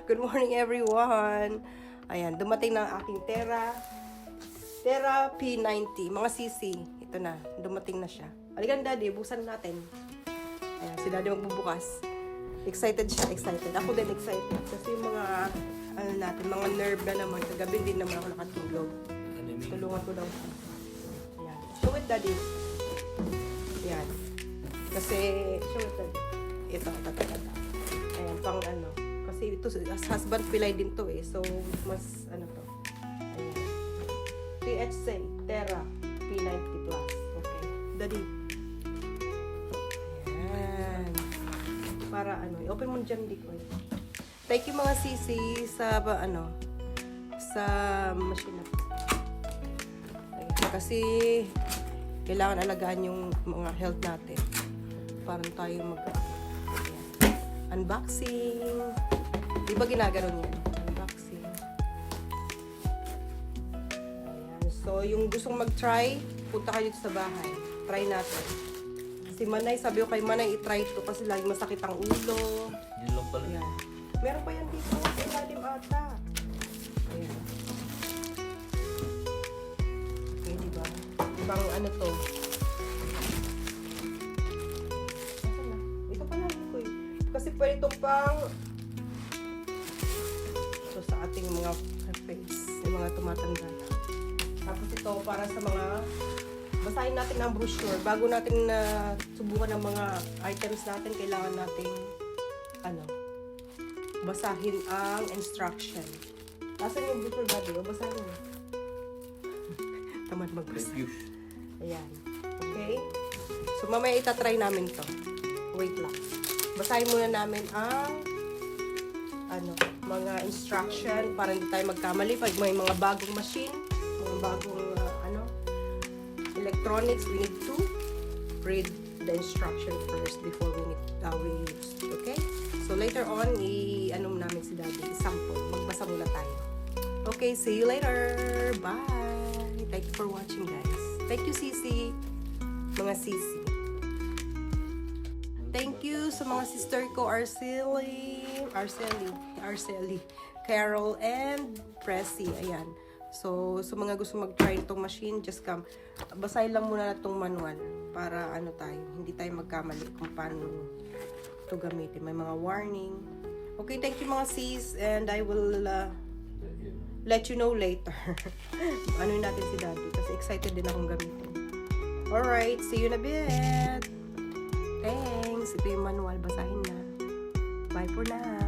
Good morning everyone. Ayan, dumating na ang aking Terra P90. Mga CC. Ito na, dumating na siya. Aligan daddy, buksan natin. Ayan, si daddy magbubukas. Excited siya, excited. Ako din excited. Kasi yung mga, ano natin, mga nerve na naman. Kagabi din naman ako nakatulog. Tulungan ko daw siya. Ayan. Show it daddy. Ayan. Kasi, show it daddy. Ito, tatakata. Ayan, pang ano. Kasi ito, husband pilay din to eh. So, mas, ano to. Ayan. THC, Terra, P90 Plus. Okay. Daddy. Ayan. Para ano, open mo dyan, Dikoy. Thank you mga sisi sa, ano, sa machine na to. Ayan. Kasi, kailangan alagaan yung mga health natin. Parang tayo unboxing. Di ba ginagano niya? Unboxing. Ayan. So, yung gustong mag-try, punta kayo sa bahay. Try natin. Si Manay, sabi ko kay Manay, i-try ito kasi lagi masakit ang ulo. Yun lang pala. Ayan. Meron pa yan dito. Sa ilalim ata. Ayan. Okay, di ba? Ibang ano to. Kasi pwede itong pang sa ating mga face, yung mga tumatanda. Tapos ito para sa mga basahin natin ang brochure. Bago natin na subukan ng mga items natin, kailangan nating ano, basahin ang instruction. Nasaan yung brochure daddy? O basahin mo. Tamad magbasa. Ayan. Okay? So mamaya itatry namin to. Wait lang. Basahin muna namin ang ano, mga instruction para hindi tayo magkamali pag may mga bagong machine, mga bagong ano, electronics. We need to read the instruction first before we use. Okay? So later on, ano namin si daddy, i-sample. Magbasa muna tayo. Okay, see you later. Bye. Thank you for watching, guys. Thank you, Sisi. Mga Sisi. Thank you sa mga sister ko, Arceli, Carol, and Pressy. Ayan. So, sa mga gusto mag-try itong machine, just come. Basahin lang muna itong manual para ano tayo, hindi tayo magkamali kung paano ito gamitin. May mga warning. Okay, thank you mga sis, and I will let you know later. Ano natin si daddy kasi excited din akong gamitin. Alright, see you in a bit. Thanks. Ito yung manual. Basahin na. Bye for now.